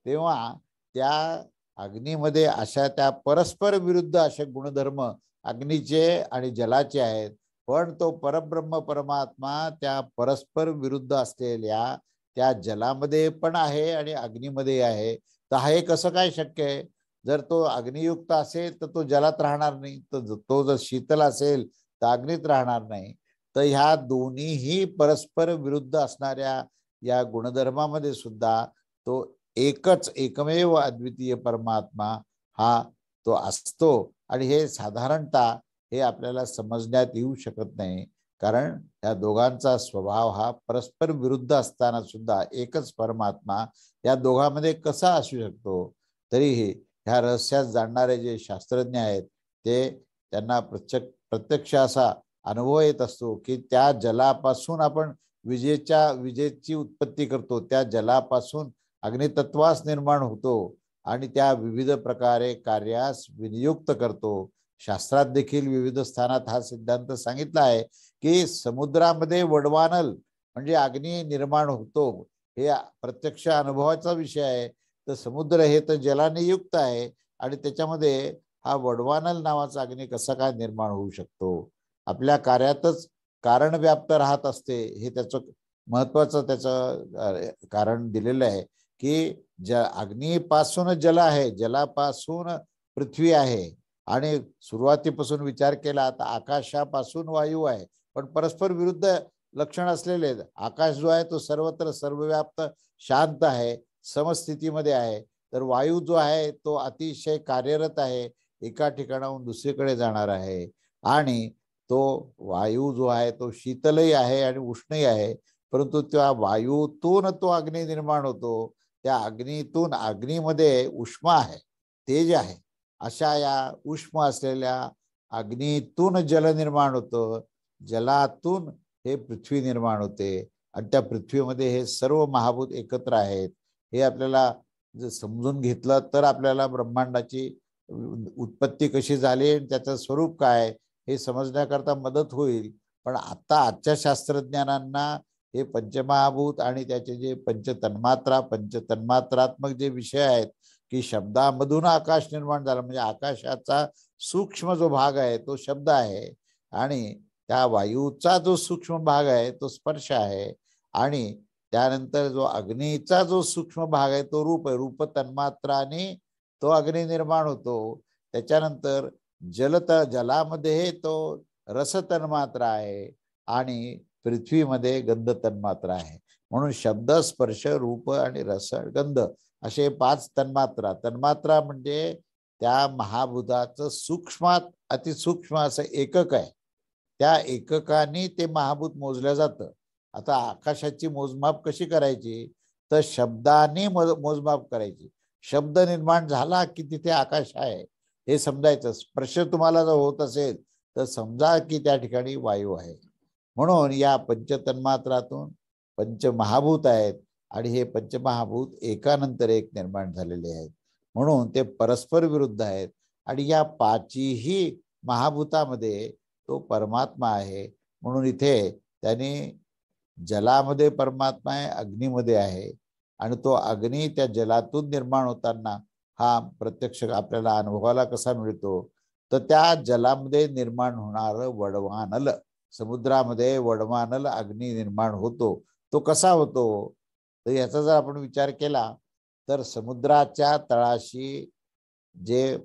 तेव्हा त्या अग्नीमध्ये अशा त्या परस्पर विरुद्ध असे गुणधर्म अग्नीचे आणि जलाचे आहेत, पण तो परब्रह्म परमात्मा त्या परस्पर विरुद्ध असलेल्या त्या जलामध्ये पण आहे आणि अग्नीमध्ये आहे. तर हे कसं काय शक्य आहे? जर तो अग्नियुक्त असेल तर तो जलात राहणार नाही, तर तो जर शीतल असेल तर अग्नीत राहणार नाही. तर ह्या दोन्हीही परस्पर विरुद्ध असणाऱ्या या गुणधर्मामध्ये सुद्धा तो एकच एकमेव अद्वितीय परमात्मा हा तो असतो. आणि हे साधारणतः हे आपल्याला समजण्यात येऊ शकत नाही, कारण या दोघांचा स्वभाव हा परस्पर विरुद्ध असताना सुद्धा एकच परमात्मा या दोघांमध्ये कसा असू शकतो. तरीही ह्या रहस्यात जाणणारे जे शास्त्रज्ञ आहेत ते त्यांना प्रत्यक्ष असा अनुभव येत असतो की त्या जलापासून आपण विजेची उत्पत्ती करतो, त्या जलापासून अग्नितत्वास निर्माण होतो आणि त्या विविध प्रकारे कार्यास विनियुक्त करतो. शास्त्रात देखील विविध स्थानात हा सिद्धांत सांगितला आहे की समुद्रामध्ये वडवानल म्हणजे अग्नी निर्माण होतो, हे प्रत्यक्ष अनुभवाचा विषय आहे. तर समुद्र हे तर जलाने युक्त आहे आणि त्याच्यामध्ये हा वडवानल नावाचा अग्नी कसा काय निर्माण होऊ शकतो. आपल्या कार्यातच कारण व्याप्त राहत असते, हे त्याचं महत्वाचं त्याचं कारण दिलेलं आहे की अग्नीपासून जल आहे, जलापासून पृथ्वी आहे आणि सुरुवातीपासून विचार केला तर आकाशापासून वायू आहे, पण परस्पर विरुद्ध लक्षण असलेले. आकाश जो आहे तो सर्वत्र सर्वव्याप्त शांत आहे, समस्थितीमध्ये आहे, तर वायू जो आहे तो अतिशय कार्यरत आहे, एका ठिकाणाहून दुसरीकडे जाणार आहे. आणि तो वायू जो आहे तो शीतलही आहे आणि उष्णही आहे, परंतु त्या वायूतून तो अग्नी निर्माण होतो. त्या अग्नीतून, अग्नीमध्ये उष्मा आहे, तेज आहे. अशा या उष्म असलेल्या अग्नीतून जल निर्माण होतं, जलातून हे पृथ्वी निर्माण होते आणि त्या पृथ्वीमध्ये हे सर्व महाभूत एकत्र आहेत. हे आपल्याला जर समजून घेतलं तर आपल्याला ब्रह्मांडाची उत्पत्ती कशी झाली आणि त्याचं स्वरूप काय हे समजण्याकरता मदत होईल. पण आता आजच्या शास्त्रज्ञानांना हे पंचमहाभूत आणि त्याचे जे पंचतन्मात्रा, पंचतन्मात्रात्मक जे विषय आहेत की शब्दामधून आकाश निर्माण झालं, म्हणजे आकाशाचा सूक्ष्म जो भाग आहे तो शब्द आहे आणि त्या वायूचा जो सूक्ष्म भाग आहे तो स्पर्श आहे आणि त्यानंतर जो अग्नीचा जो सूक्ष्म भाग आहे तो रूप आहे. रूप तन्मात्राने तो अग्नी निर्माण होतो. त्याच्यानंतर जलामध्ये तो रस तन्मात्रा आहे आणि पृथ्वीमध्ये गंध तन्मात्रा आहे. म्हणून शब्द, स्पर्श, रूप आणि रस, गंध असे 5 तन्मात्रा. तन्मात्रा म्हणजे त्या महाभूताचं सूक्ष्मात अतिसूक्ष्म असं एकक आहे. त्या एककाने ते महाभूत मोजलं जातं. आता आकाशाची मोजमाप कशी करायची, तर शब्दाने मोजमाप करायची. शब्द निर्माण झाला की तिथे आकाश आहे हे समजायचं. स्पर्श तुम्हाला जर होत असेल तर समजा की त्या ठिकाणी वायू आहे. म्हणून या पंचतन्मात्रातून पंचमहाभूत आहेत आणि हे पंचमहाभूत एकानंतर एक निर्माण झालेले आहेत. म्हणून ते परस्पर विरुद्ध आहेत आणि या 5ही महाभूतामध्ये तो परमात्मा आहे. म्हणून इथे त्याने जलामध्ये परमात्मा आहे, अग्नीमध्ये आहे आणि तो अग्नी त्या जलातून निर्माण होताना हा प्रत्यक्ष आपल्याला अनुभवाला कसा मिळतो, तर त्या जलामध्ये निर्माण होणारं वडवानल, समुद्रामध्ये वडवानल अग्नी निर्माण होतो. तो कसा होतो, तर याचा जर आपण विचार केला तर समुद्राच्या तळाशी जे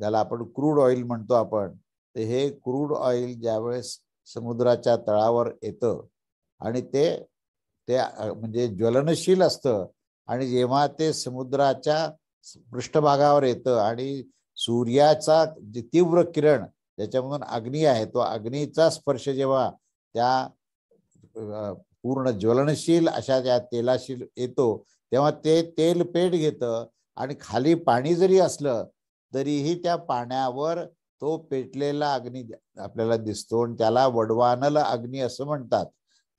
ज्याला आपण क्रूड ऑइल म्हणतो आपण, तर हे क्रूड ऑइल ज्यावेळेस समुद्राच्या तळावर येतं आणि ते म्हणजे ज्वलनशील असतं आणि जेव्हा ते समुद्राच्या पृष्ठभागावर येतं आणि सूर्याचा जे तीव्र किरण ज्याच्यामधून अग्नी आहे तो अग्नीचा स्पर्श जेव्हा त्या पूर्ण ज्वलनशील अशा त्या तेलाशी येतो तेव्हा ते तेल पेट घेतं आणि खाली पाणी जरी असलं तरीही त्या पाण्यावर तो पेटलेला अग्नी आपल्याला दिसतो आणि त्याला वडवानल अग्नी असं म्हणतात.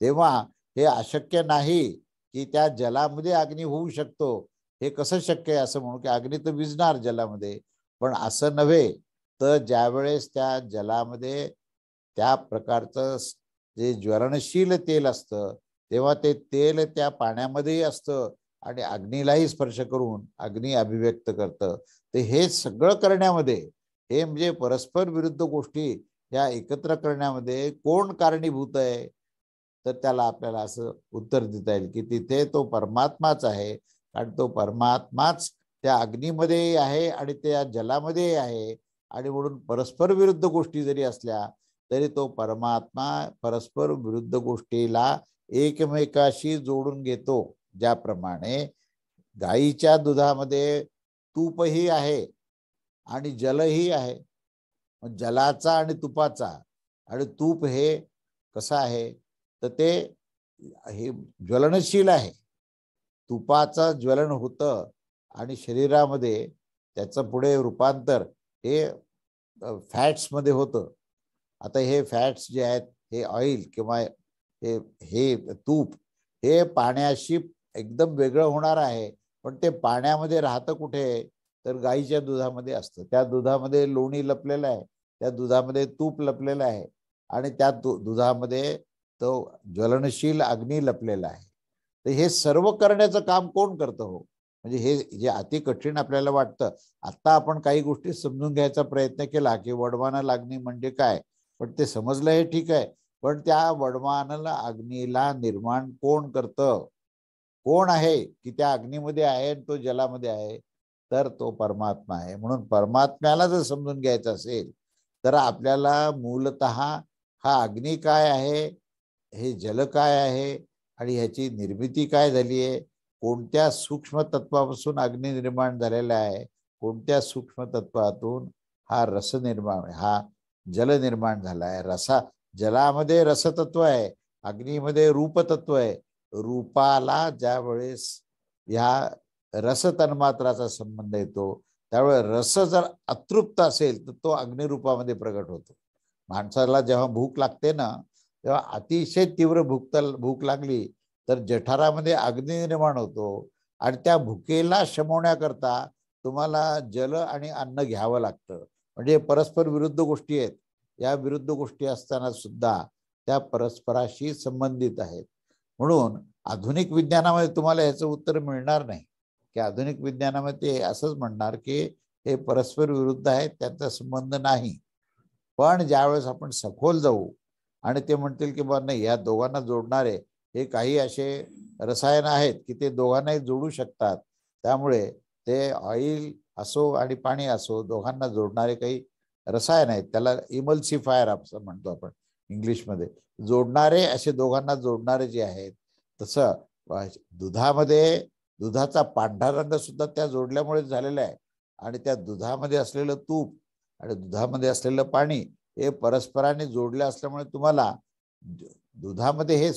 तेव्हा हे अशक्य नाही की त्या जलामध्ये अग्नी होऊ शकतो. हे कसं शक्य आहे असं म्हणू की अग्नी तर विझणार जलामध्ये, पण असं नव्हे. तर ज्यावेळेस त्या जलामध्ये त्या प्रकारचं जे ज्वलनशील तेल असतं तेव्हा ते तेल त्या पाण्यामध्येही असतं आणि अग्नीलाही स्पर्श करून अग्नी अभिव्यक्त करतं. ते हे सगळं करण्यामध्ये, हे म्हणजे परस्पर विरुद्ध गोष्टी या एकत्र करण्यामध्ये कोण कारणीभूत आहे, तर त्याला आपल्याला असं उत्तर देता येईल की तिथे तो परमात्माच आहे. कारण तो परमात्माच त्या अग्नीमध्ये आहे आणि त्या जलामध्ये आहे आणि म्हणून परस्पर विरुद्ध गोष्टी जरी असल्या तरी तो परमात्मा परस्पर विरुद्ध गोष्टीला एकमेकाशी जोडून घेतो. ज्याप्रमाणे गाईच्या दुधामध्ये तूपही आहे आणि जलही आहे. जलाचा आणि तुपाचा, आणि तूप हे कसं आहे तर ते हे ज्वलनशील आहे. तुपाचं ज्वलन होतं आणि शरीरामध्ये त्याचं पुढे रूपांतर हे फॅट्समध्ये होतं. आता हे फॅट्स जे आहेत, हे ऑइल किंवा हे हे तूप हे पाण्याशी एकदम वेगळं होणार आहे, पण ते पाण्यामध्ये राहतं कुठे, तर गाईच्या दुधामध्ये असतं. त्या दुधामध्ये लोणी लपलेलं आहे, त्या दुधामध्ये तूप लपलेलं आहे आणि त्या दुधामध्ये तो ज्वलनशील अग्नी लपलेला आहे. तर हे सर्व करण्याचं काम कोण करतं हो? म्हणजे हे जे अति कठीण आपल्याला वाटतं. आता आपण काही गोष्टी समजून घ्यायचा प्रयत्न केला की वडवानल अग्नी म्हणजे काय, पण ते समजलं हे ठीक आहे, पण त्या वडवानल अग्नीला निर्माण कोण करतं, कोण आहे की त्या अग्नीमध्ये आहे आणि तो जलामध्ये आहे, तर तो परमात्मा आहे. म्हणून परमात्म्याला जर समजून घ्यायचं असेल तर आपल्याला मूलतः हा अग्नी काय आहे, हे जल काय आहे आणि ह्याची निर्मिती काय झाली आहे, कोणत्या सूक्ष्म तत्वापासून अग्नी निर्माण झालेला आहे, कोणत्या सूक्ष्म तत्वातून हा रस निर्माण, हा जल निर्माण झालाय. जलामध्ये रसतत्व आहे, अग्नीमध्ये रूपतत्व आहे. रूपाला ज्या वेळेस ह्या रस तन्मात्राचा संबंध येतो त्यावेळेस रस जर अतृप्त असेल तर तो अग्निरूपामध्ये प्रगट होतो. माणसाला जेव्हा भूक लागते ना तेव्हा अतिशय तीव्र भूक लागली तर जठरामध्ये अग्नी निर्माण होतो आणि त्या भुकेला शमवण्याकरता तुम्हाला जल आणि अन्न घ्यावं लागतं. म्हणजे परस्पर विरुद्ध गोष्टी आहेत. या विरुद्ध गोष्टी असताना सुद्धा त्या परस्पराशी संबंधित आहेत. म्हणून आधुनिक विज्ञानामध्ये तुम्हाला याचं उत्तर मिळणार नाही की आधुनिक विज्ञानामध्ये असंच म्हणणार की हे परस्पर विरुद्ध आहेत, त्यांचा संबंध नाही. पण ज्यावेळेस आपण सखोल जाऊ आणि ते म्हणतील की बा नाही या दोघांना जोडणारे हे काही असे रसायन आहेत की ते दोघांनाही जोडू शकतात, त्यामुळे ते ऑइल असो आणि पाणी असो दोघांना जोडणारे काही रसायन आहेत, त्याला इमल्सिफायर असं म्हणतो आपण इंग्लिशमध्ये. जोडणारे असे दोघांना जोडणारे जे आहेत तसं दुधाचा पांढरा रंग सुद्धा त्या जोडल्यामुळे झालेला आहे. आणि त्या दुधामध्ये असलेलं तूप आणि दुधामध्ये असलेलं पाणी हे परस्परांनी जोडले असल्यामुळे तुम्हाला दुधामध्ये हे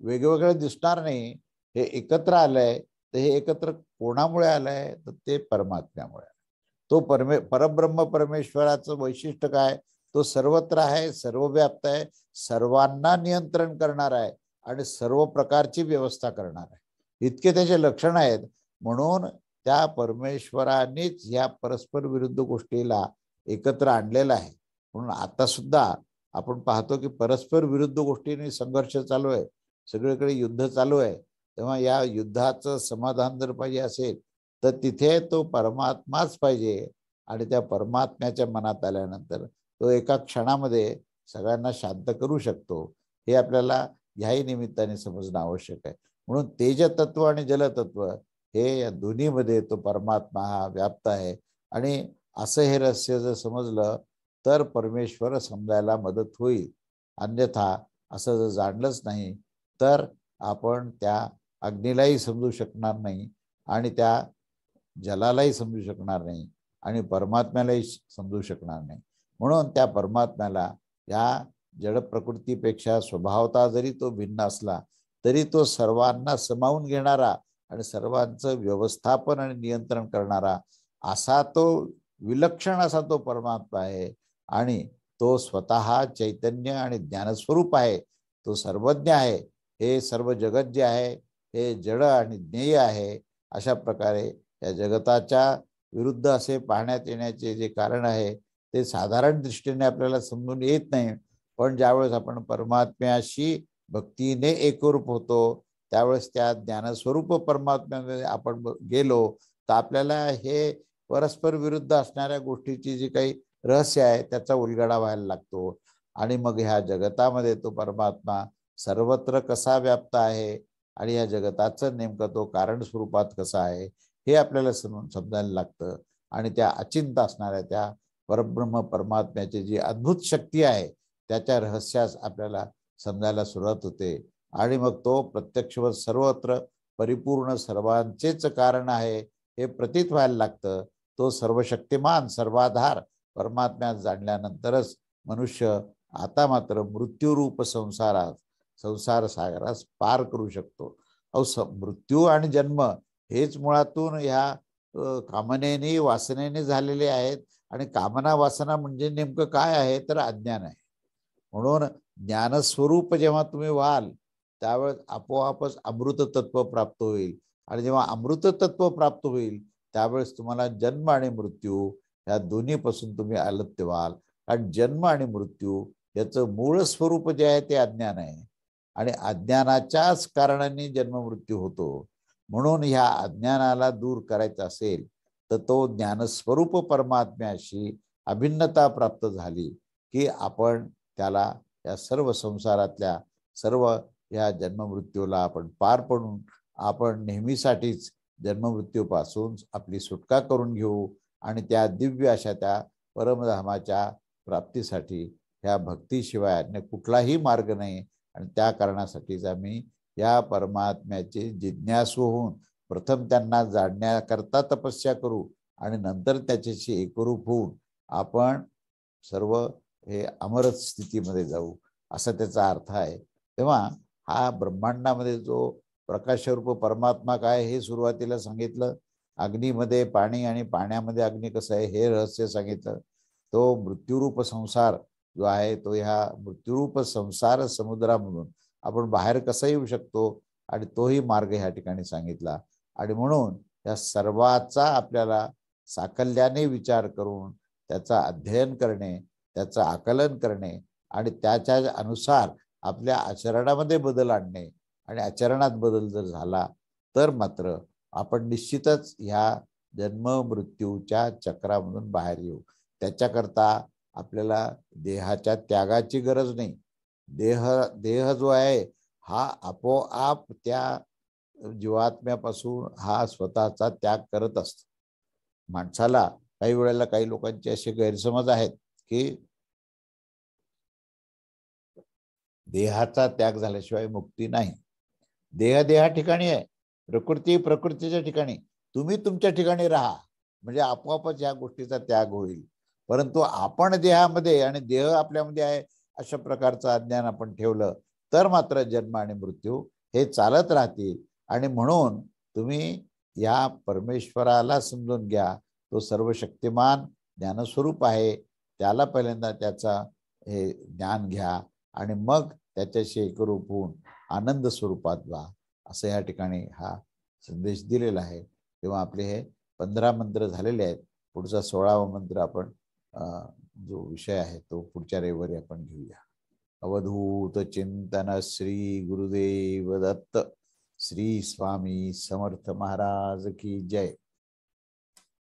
वेगवेगळं दिसणार नाही. हे एकत्र आलंय तर हे एकत्र कोणामुळे आलंय तर ते परमात्म्यामुळे. तो परब्रह्म परमेश्वराचं वैशिष्ट्य काय, तो सर्वत्र आहे, सर्वव्याप्त आहे, सर्वांना नियंत्रण करणार आहे आणि सर्व प्रकारची व्यवस्था करणार आहे, इतके त्याचे लक्षण आहेत. म्हणून त्या परमेश्वरानेच या परस्पर विरुद्ध गोष्टीला एकत्र आणलेलं आहे. म्हणून आता सुद्धा आपण पाहतो की परस्पर विरुद्ध गोष्टींनी संघर्ष चालू आहे, सगळीकडे युद्ध चालू आहे. तेव्हा या युद्धाचं समाधान जर पाहिजे असेल तर तिथे तो परमात्माच पाहिजे आणि त्या परमात्म्याच्या मनात आल्यानंतर तो एका क्षणामध्ये सगळ्यांना शांत करू शकतो. हे आपल्याला ह्याही निमित्ताने समजणं आवश्यक आहे. म्हणून तेजतत्व आणि जलतत्व हे या दोन्हीमध्ये तो परमात्मा हा व्याप्त आहे. आणि असं हे रहस्य जर समजलं तर परमेश्वर समजायला मदत होईल. अन्यथा असं जर जाणलंच नाही तर आपण त्या अग्नीलाही समजू शकणार नाही आणि त्या जलालाही समजू शकणार नाही आणि परमात्म्यालाही समजू शकणार नाही. म्हणून त्या परमात्म्याला या जड प्रकृतीपेक्षा स्वभावता जरी तो भिन्न असला तरी तो सर्वांना समावून घेणारा आणि सर्वांचं व्यवस्थापन आणि नियंत्रण करणारा असा तो विलक्षण असा तो परमात्मा आहे. आणि तो स्वतः चैतन्य आणि ज्ञानस्वरूप आहे, तो सर्वज्ञ आहे. हे सर्व जगत जे आहे हे जड आणि ज्ञेय आहे. अशा प्रकारे या जगताच्या विरुद्ध असे पाहण्यात येण्याचे जे कारण आहे ते साधारण दृष्टीने आपल्याला समजून येत नाही. पण ज्यावेळेस आपण परमात्म्याशी भक्तीने एकरूप होतो त्यावेळेस त्या ज्ञानस्वरूप परमात्म्यामध्ये आपण गेलो तर आपल्याला हे परस्पर विरुद्ध असणाऱ्या गोष्टीची जी काही रहस्य आहे त्याचा उलगडा व्हायला लागतो. आणि मग ह्या जगतामध्ये तो परमात्मा सर्वत्र कसा व्याप्त आहे आणि या जगताचं नेमकं तो कारण स्वरूपात कसा आहे हे आपल्याला समजायला लागतं. आणि त्या अचिंत असणाऱ्या त्या परब्रह्म परमात्म्याची जी अद्भुत शक्ती आहे त्याच्या रहस्यास आपल्याला समजायला सुरुवात होते. आणि मग तो प्रत्यक्ष सर्वत्र परिपूर्ण सर्वांचेच कारण आहे हे प्रतीत व्हायला लागतं. तो सर्वशक्तिमान सर्वाधार परमात्म्यात जाणल्यानंतरच मनुष्य आता मात्र मृत्यूरूप संसार सागरास पार करू शकतो. मृत्यू आणि जन्म हेच मुळातून ह्या कामनेने वासनेने झालेले आहेत. आणि कामना वासना म्हणजे नेमकं काय आहे तर अज्ञान आहे. म्हणून ज्ञानस्वरूप जेव्हा तुम्ही व्हाल त्यावेळेस आपोआपच अमृत तत्व प्राप्त होईल. आणि जेव्हा अमृत तत्व प्राप्त होईल त्यावेळेस तुम्हाला जन्म आणि मृत्यू या दोन्हीपासून तुम्ही आलत्य व्हाल. कारण जन्म आणि मृत्यू याचं मूळ स्वरूप जे आहे ते अज्ञान आहे आणि अज्ञानाच्याच कारणाने जन्म मृत्यू होतो. म्हणून ह्या अज्ञानाला दूर करायचं असेल तर तो ज्ञानस्वरूप परमात्म्याशी अभिन्नता प्राप्त झाली की आपण त्याला या सर्व संसारातल्या सर्व या जन्ममृत्यूला आपण पार पडून आपण नेहमीसाठीच जन्ममृत्यूपासून आपली सुटका करून घेऊ आणि त्या दिव्य अशा त्या परमधामाच्या प्राप्तीसाठी ह्या भक्तीशिवाय अन्य कुठलाही मार्ग नाही. आणि त्या कारणासाठीच आम्ही या परमात्म्याचे जिज्ञासू होऊन प्रथम त्यांना जाणण्याकरता तपस्या करू आणि नंतर त्याच्याशी एकरूप होऊन आपण सर्व हे अमरच स्थितीमध्ये जाऊ, असा त्याचा अर्थ आहे. तेव्हा हा ब्रह्मांडामध्ये जो प्रकाशरूप परमात्मा काय हे सुरुवातीला सांगितलं, अग्नीमध्ये पाणी आणि पाण्यामध्ये अग्नी कसं आहे हे रहस्य सांगितलं. तो मृत्यूरूप संसार जो आहे तो ह्या मृत्यूरूप संसार समुद्रामधून आपण बाहेर कसा येऊ शकतो आणि तोही मार्ग ह्या ठिकाणी सांगितला. आणि म्हणून या सर्वाचा आपल्याला साकल्याने विचार करून त्याचा अध्ययन करणे, त्याचं आकलन करणे आणि त्याच्या अनुसार आपल्या आचरणामध्ये बदल आणणे, आणि आचरणात बदल जर झाला तर मात्र आपण निश्चितच ह्या जन्म मृत्यूच्या चक्रामधून बाहेर येऊ. त्याच्याकरता आपल्याला देहाच्या त्यागाची गरज नाही. देह जो आहे हा आपोआप त्या जीवात्म्यापासून हा स्वतःचा त्याग करत असतो. माणसाला काही वेळेला काही लोकांचे असे गैरसमज आहेत की देहाचा त्याग झाल्याशिवाय मुक्ती नाही. देह ठिकाणी आहे, प्रकृती प्रकृतीच्या ठिकाणी, तुम्ही तुमच्या ठिकाणी राहा म्हणजे आपोआपच या गोष्टीचा त्याग होईल. परंतु आपण देहामध्ये आणि देह आपल्यामध्ये आहे अशा प्रकारचं अज्ञान आपण ठेवलं तर मात्र जन्म आणि मृत्यू हे चालत राहतील. आणि म्हणून तुम्ही या परमेश्वराला समजून घ्या. तो सर्वशक्तिमान ज्ञानस्वरूप आहे. त्याला पहिल्यांदा त्याचा हे ज्ञान घ्या आणि मग त्याच्याशी एकरूप होऊन आनंद स्वरूपात व्हा, असं या ठिकाणी हा संदेश दिलेला आहे. तेव्हा आपले हे 15 मंत्र झालेले आहेत. पुढचा 16वा मंत्र आपण जो विषय आहे तो पुढच्या रविवारी आपण घेऊया. अवधूत चिंतन श्री गुरुदेव दत्त. श्री स्वामी समर्थ महाराज की जय.